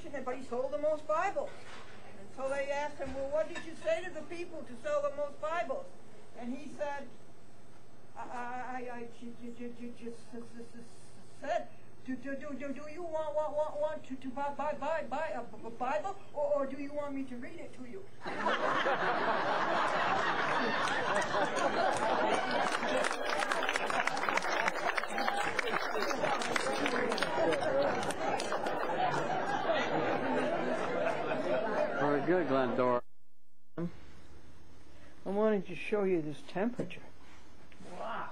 parishioner, but he sold the most Bibles. And so they asked him, well, what did you say to the people to sell the most Bibles? And he said, I just said, do you want to buy a Bible, or do you want me to read it to you? Very good, Glendora. I wanted to show you this temperature. Wow.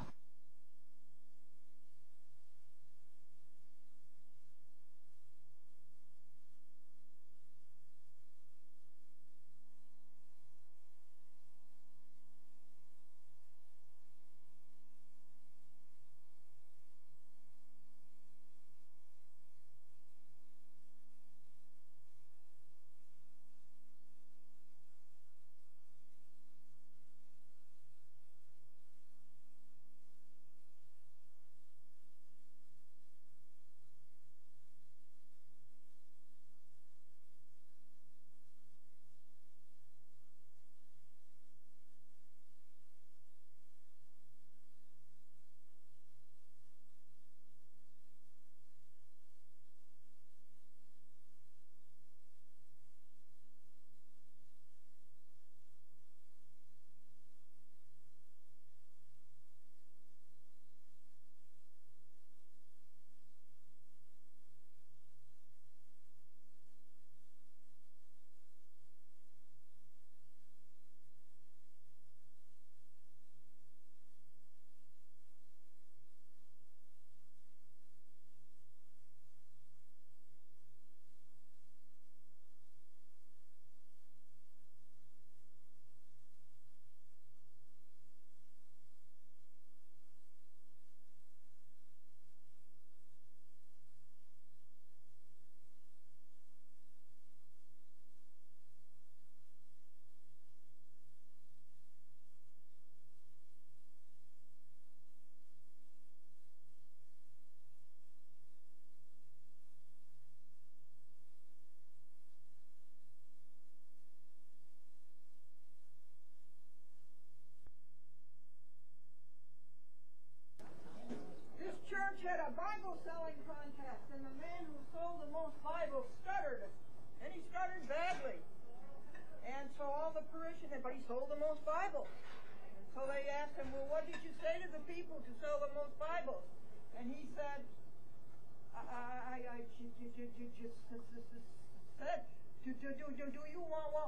Church had a Bible selling contest, and the man who sold the most Bibles stuttered, and he stuttered badly. And so all the parishioners, but he sold the most Bibles. And so they asked him, well, what did you say to the people to sell the most Bibles? And he said, I just said, do you want to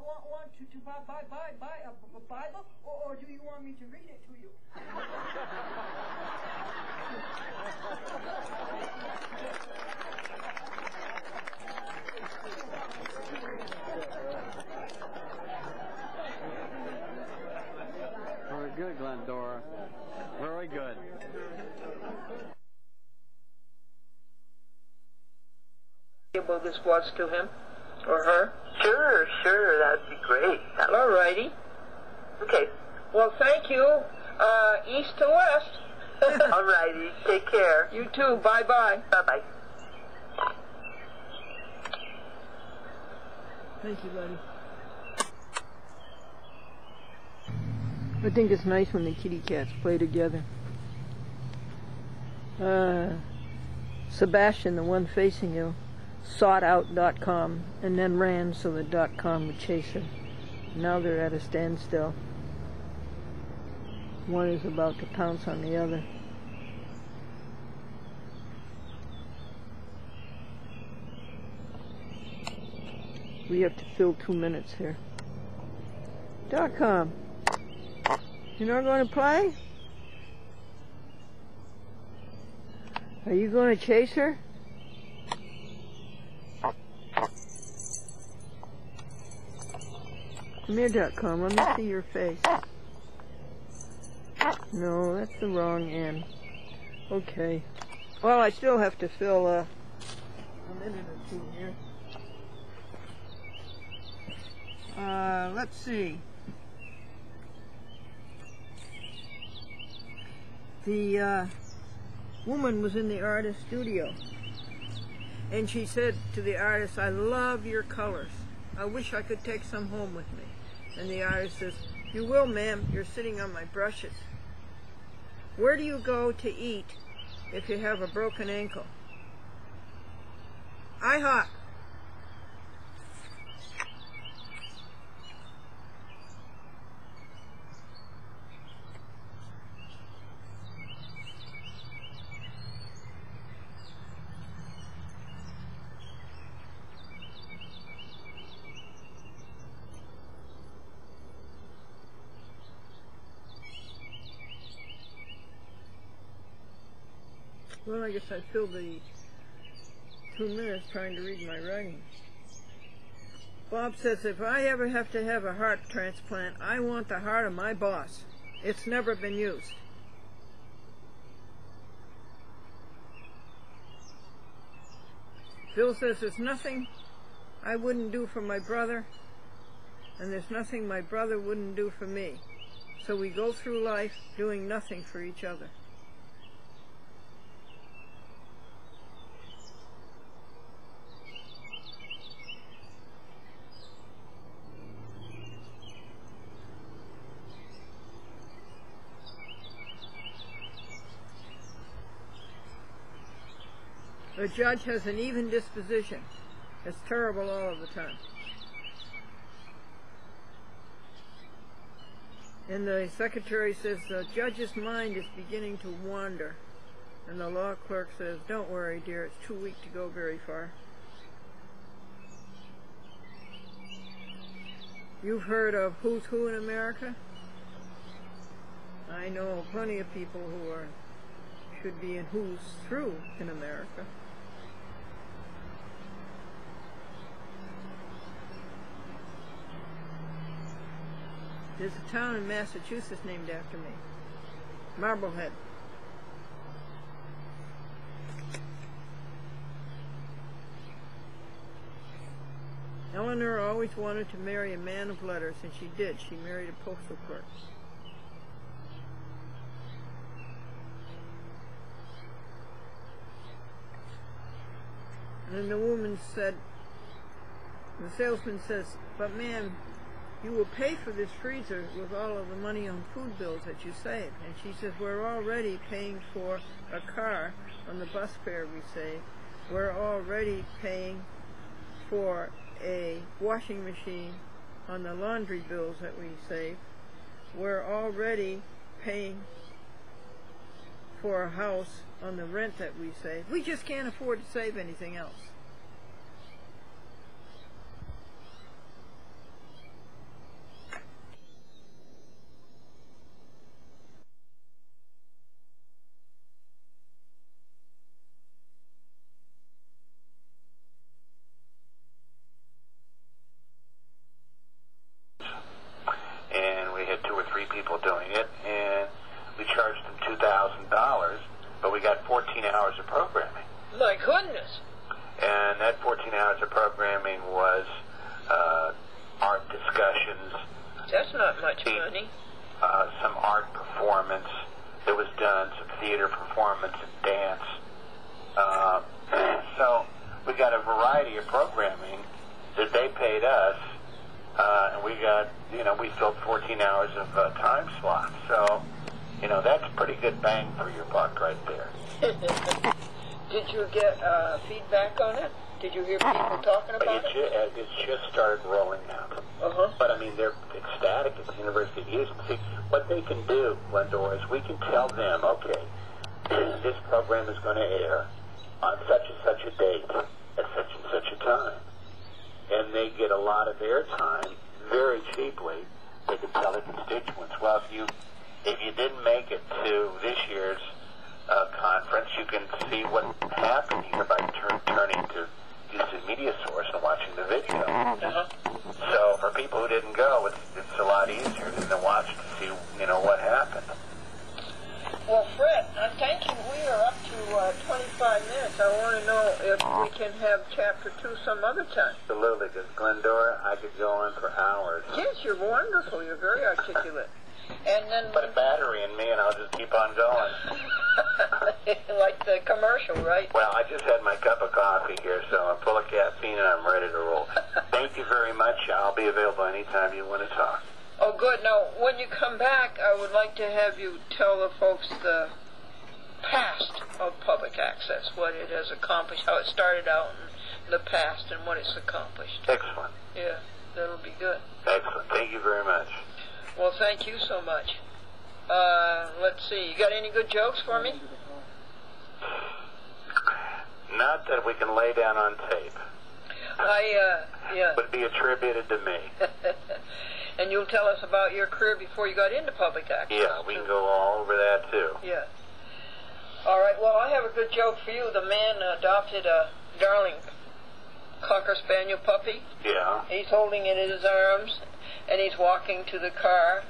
buy a Bible, or do you want me to read it to you? Very good, Glendora. Very good. About this was to him or her? Sure, that'd be great. All righty. Okay. Well, thank you. East to west. All righty. Take care. You too. Bye-bye. Bye-bye. Thank you, buddy. I think it's nice when the kitty cats play together. Sebastian, the one facing you, sought out .com and then ran so the .com would chase her. Now they're at a standstill. One is about to pounce on the other. We have to fill 2 minutes here. .com. You're not going to play? Are you going to chase her? Come here, .com. Let me see your face. No, that's the wrong end. Okay. Well, I still have to fill a minute or two here. Let's see. The woman was in the artist studio, And she said to the artist, I love your colors. I wish I could take some home with me. And the artist says, you will, ma'am. You're sitting on my brushes. Where do you go to eat if you have a broken ankle? IHOP. Well, I guess I filled the 2 minutes trying to read my writing. Bob says, if I ever have to have a heart transplant, I want the heart of my boss. It's never been used. Phil says, there's nothing I wouldn't do for my brother, and there's nothing my brother wouldn't do for me. So we go through life doing nothing for each other. The judge has an even disposition. It's terrible all of the time. And the secretary says the judge's mind is beginning to wander. And the law clerk says, don't worry, dear, it's too weak to go very far. You've heard of who's who in America? I know plenty of people who should be in who's through in America. There's a town in Massachusetts named after me. Marblehead. Eleanor always wanted to marry a man of letters, and she did. She married a postal clerk. And then the woman said, the salesman says, but ma'am, you will pay for this freezer with all of the money on food bills that you save. And she says, we're already paying for a car on the bus fare we save. We're already paying for a washing machine on the laundry bills that we save. We're already paying for a house on the rent that we save. We just can't afford to save anything else. And we had 2 or 3 people doing it, and we charged them $2,000, but we got 14 hours of programming. My goodness. And that 14 hours of programming was art discussions. That's not much money. Some art performance that was done, some theater performance and dance. So we got a variety of programming that they paid us, and we got, we filled 14 hours of time slots. So, that's pretty good bang for your buck right there. Did you get feedback on it? Did you hear people talking about it? It's just started rolling out. But, they're ecstatic at the University of Houston. See, what they can do, Glendora, is we can tell them, okay, this program is going to air on such and such a date at such and such a time. And they get a lot of airtime very cheaply. They can tell their constituents, well, if you didn't make it to this year's conference, you can see what happened here by turning to Houston Media Source and watching the video. So for people who didn't go, it's a lot easier to watch to see, what happened. Well, Fred, thank you. We are up to 25 minutes. I want to know if we can have Chapter 2 some other time. Absolutely, because Glendora, I could go on for hours. Yes, you're wonderful. You're very articulate. And then put a battery in me, and I'll just keep on going. like the commercial, right? Well, I just had my cup of coffee here, caffeine, and I'm ready to roll. Thank you very much. I'll be available anytime you want to talk. Oh, good. Now, when you come back, I would like to have you tell the folks the past of public access, what it has accomplished, how it started out in the past, and what it's accomplished. Excellent. Yeah, that'll be good. Excellent. Thank you very much. Well, thank you so much. Let's see. You got any good jokes for me? Not that we can lay down on tape. Yeah. Would be attributed to me. And you'll tell us about your career before you got into public access. Yeah, we can go all over that, too. Yeah. All right, well, I have a good joke for you. The man adopted a darling Cocker Spaniel puppy. Yeah. He's holding it in his arms, and he's walking to the car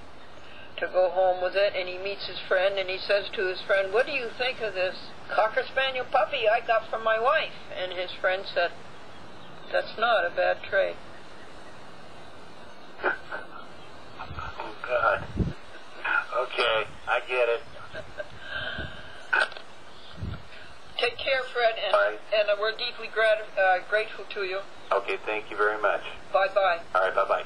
to go home with it, and he meets his friend, and he says to his friend, "What do you think of this Cocker Spaniel puppy I got from my wife?" And his friend said, "That's not a bad trade." Oh, God. Okay, I get it. Take care, Fred, and, right. and we're deeply grateful to you. Okay, thank you very much. Bye-bye. All right, bye-bye.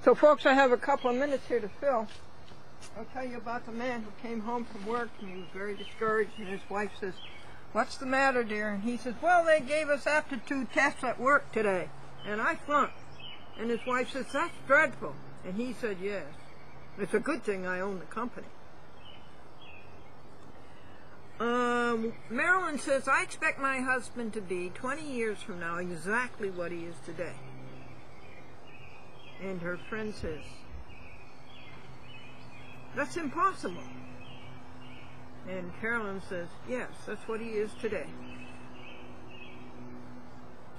So, folks, I have a couple of minutes here to fill. I'll tell you about the man who came home from work, and he was very discouraged, and his wife says, "What's the matter, dear?" And he says, "Well, they gave us aptitude tests at work today, and I flunked." And his wife says, "That's dreadful." And he said, "Yes, it's a good thing I own the company." Marilyn says, "I expect my husband to be 20 years from now exactly what he is today." And her friend says, "That's impossible." And Carolyn says, "Yes, that's what he is today."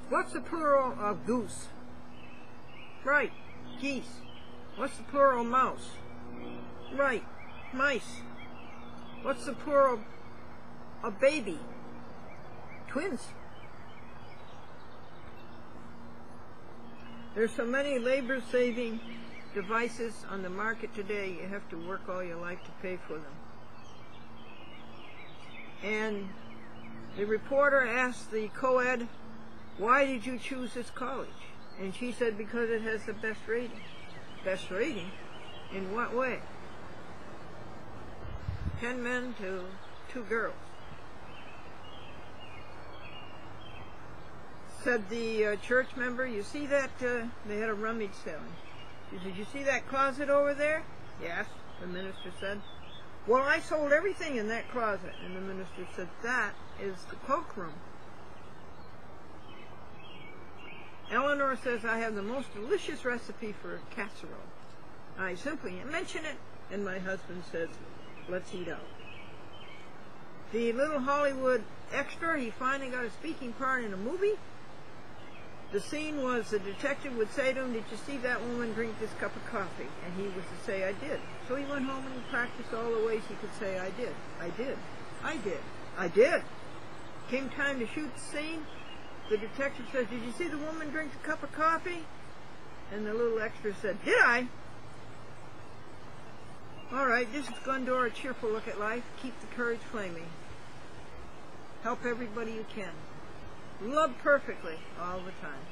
What's the plural of goose? Right, geese. What's the plural of mouse? Right, mice. What's the plural of baby? Twins. There's so many labor-saving devices on the market today, you have to work all your life to pay for them. And the reporter asked the co-ed, "Why did you choose this college?" And she said, "Because it has the best rating." Best rating? In what way? 10 men to 2 girls. Said the church member, "You see that?" They had a rummage sale. She said, "You see that closet over there?" "Yes," the minister said. "Well, I sold everything in that closet." And the minister said, "That is the cloakroom." Eleanor says, "I have the most delicious recipe for a casserole. I simply mention it, and my husband says, 'Let's eat out.'" The little Hollywood extra, he finally got a speaking part in a movie. The scene was the detective would say to him, "Did you see that woman drink this cup of coffee?" And he was to say, "I did." So he went home and he practiced all the ways he could say, "I did, I did, I did, I did." Came time to shoot the scene. The detective says, "Did you see the woman drink the cup of coffee?" And the little extra said, "Did I?" All right, this is Glendora, a cheerful look at life. Keep the courage flaming. Help everybody you can. Love perfectly all the time.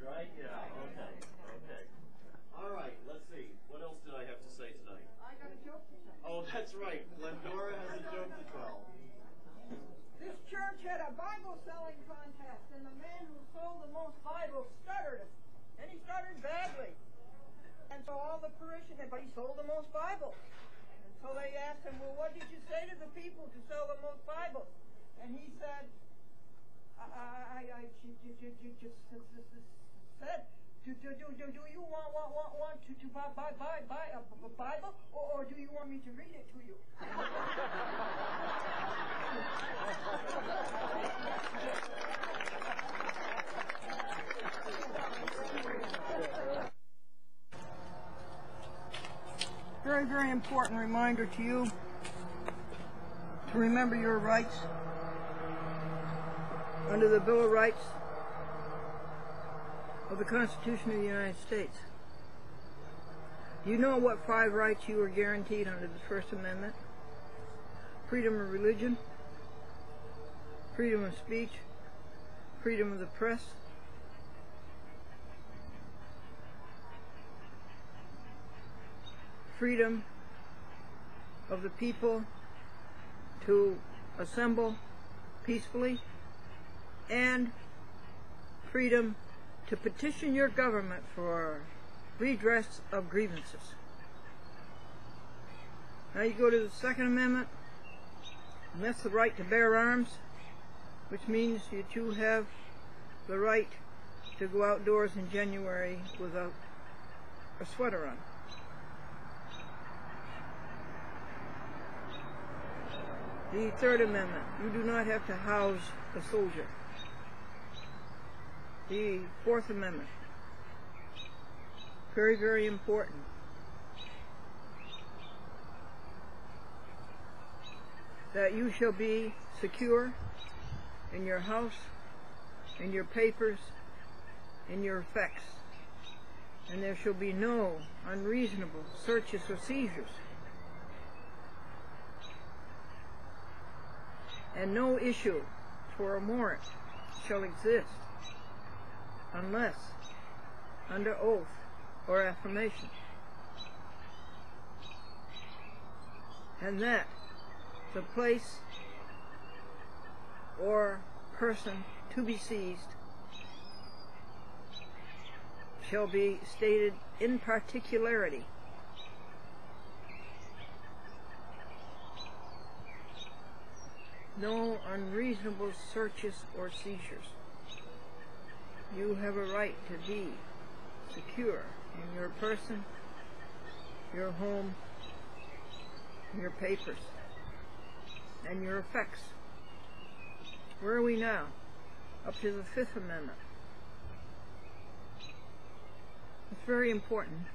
Right? Yeah. Okay. All right. Let's see. What else did I have to say tonight? I got a joke to tell. Oh, that's right. Glendora has a joke to tell. This church had a Bible selling contest, and the man who sold the most Bibles stuttered it. And he stuttered badly. And so all the parishioners, but he sold the most Bibles. And so they asked him, "Well, what did you say to the people to sell the most Bibles?" And he said, I just said, do you want to buy a Bible, or do you want me to read it to you? Very, very important reminder to you to remember your rights. under the Bill of Rights of the Constitution of the United States. Do you know what 5 rights you are guaranteed under the First Amendment? Freedom of religion, freedom of speech, freedom of the press, freedom of the people to assemble peacefully, and freedom to petition your government for redress of grievances. Now you go to the Second Amendment, and that's the right to bear arms, which means that you have the right to go outdoors in January without a sweater on. The Third Amendment, you do not have to house a soldier. The Fourth Amendment, very, very important. That you shall be secure in your house, in your papers, in your effects, and there shall be no unreasonable searches or seizures, and no issue for a warrant shall exist unless under oath or affirmation, and that the place or person to be seized shall be stated in particularity. No unreasonable searches or seizures. You have a right to be secure in your person, your home, your papers, and your effects. Where are we now? Up to the Fifth Amendment. It's very important.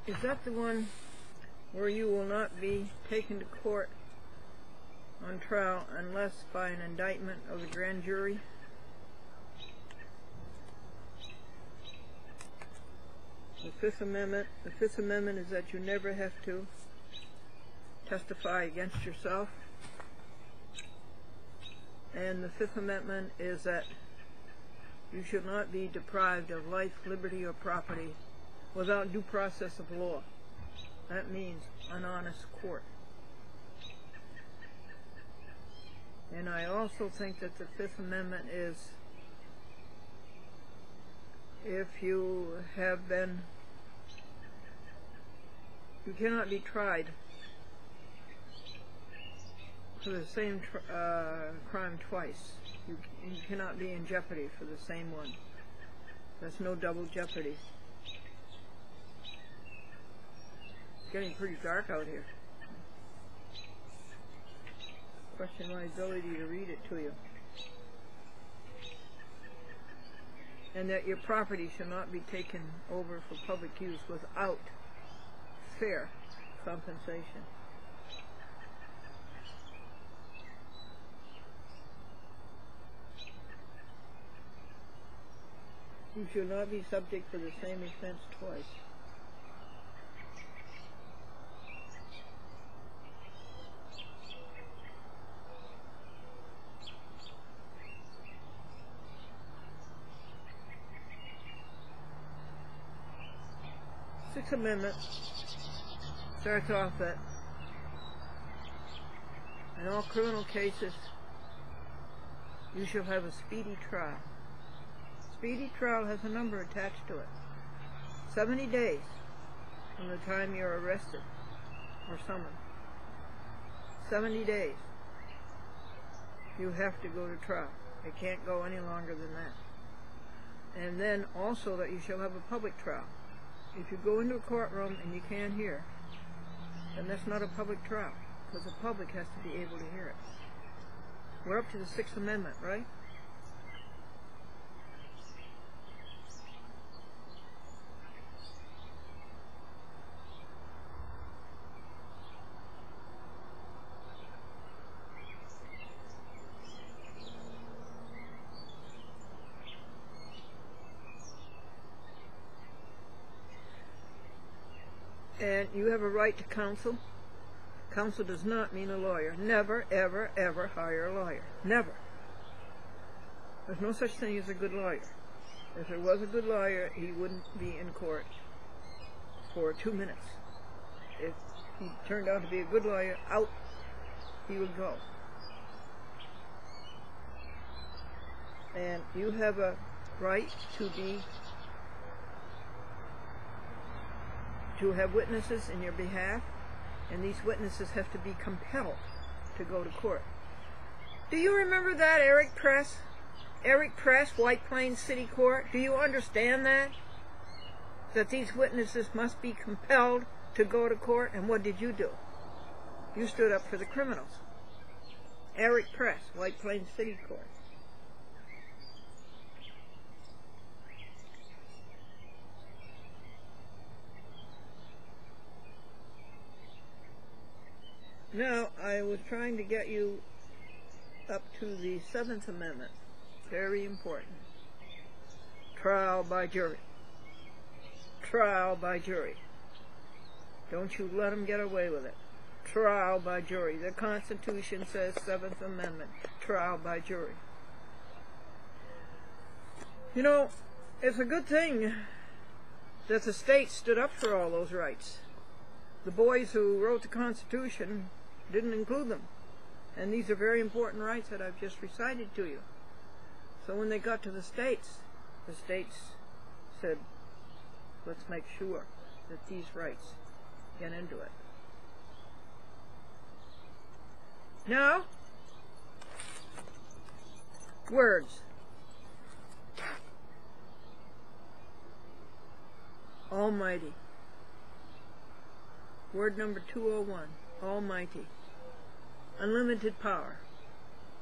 Is that the one where you will not be taken to court on trial unless by an indictment of the grand jury? The Fifth Amendment is that you never have to testify against yourself. And the Fifth Amendment is that you should not be deprived of life, liberty, or property without due process of law. That means an honest court. And I also think that the Fifth Amendment is, if you have been, you cannot be tried for the same crime twice. You cannot be in jeopardy for the same one. There's no double jeopardy. It's getting pretty dark out here. Question my ability to read it to you. And that your property shall not be taken over for public use without fair compensation. You shall not be subject for the same offense twice. Sixth Amendment starts off that in all criminal cases you shall have a speedy trial. Speedy trial has a number attached to it. 70 days from the time you're arrested or summoned. 70 days. You have to go to trial. It can't go any longer than that. And then also that you shall have a public trial. If you go into a courtroom and you can't hear, then that's not a public trial, because the public has to be able to hear it. We're up to the Sixth Amendment, right? And you have a right to counsel. Counsel does not mean a lawyer. Never, ever, ever hire a lawyer. Never. There's no such thing as a good lawyer. If there was a good lawyer, he wouldn't be in court for 2 minutes. If he turned out to be a good lawyer, out he would go. And you have a right to have witnesses in your behalf, and these witnesses have to be compelled to go to court. Do you remember that, Eric Press? Eric Press, White Plains City Court? Do you understand that? That these witnesses must be compelled to go to court? And what did you do? You stood up for the criminals. Eric Press, White Plains City Court. Now, I was trying to get you up to the 7th Amendment. Very important. Trial by jury. Trial by jury. Don't you let them get away with it. Trial by jury. The Constitution says 7th Amendment. Trial by jury. You know, it's a good thing that the state stood up for all those rights. The boys who wrote the Constitution didn't include them. And these are very important rights that I've just recited to you. So when they got to the states said, let's make sure that these rights get into it. Now, words. Almighty. Word number 201. Almighty. Unlimited power.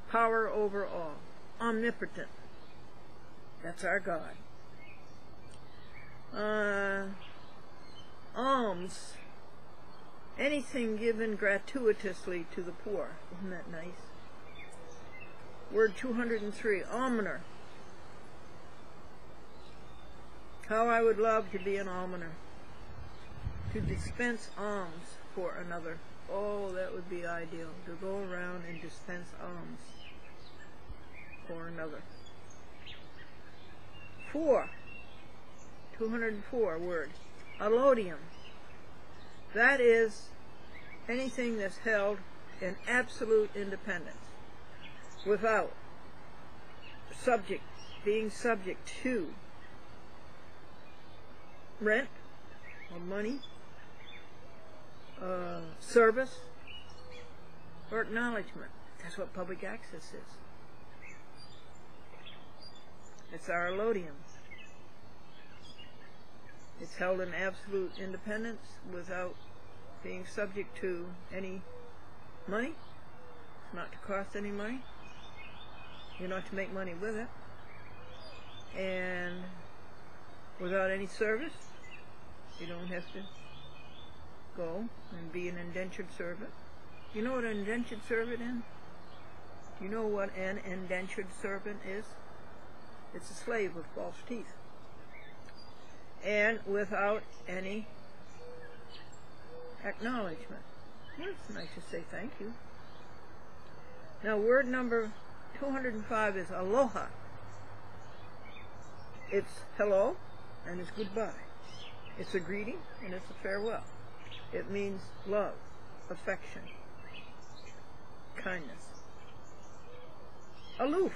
Power over all. Omnipotent. That's our God. Alms. Anything given gratuitously to the poor. Isn't that nice? Word 203. Almoner. How I would love to be an almoner. To dispense alms for another. Oh, that would be ideal. To go around and dispense alms for another. 4. 204 word. Allodium. That is anything that's held in absolute independence, without being subject to rent or money, service, or acknowledgement. That's what public access is. It's our allodium. It's held in absolute independence without being subject to any money. It's not to cost any money. You're not to make money with it. And without any service. You don't have to go and be an indentured servant. You know what an indentured servant is? You know what an indentured servant is? It's a slave with false teeth. And without any acknowledgement. Well, it's nice to say thank you. Now, word number 205 is aloha. It's hello and it's goodbye. It's a greeting and it's a farewell. It means love, affection, kindness. Aloof.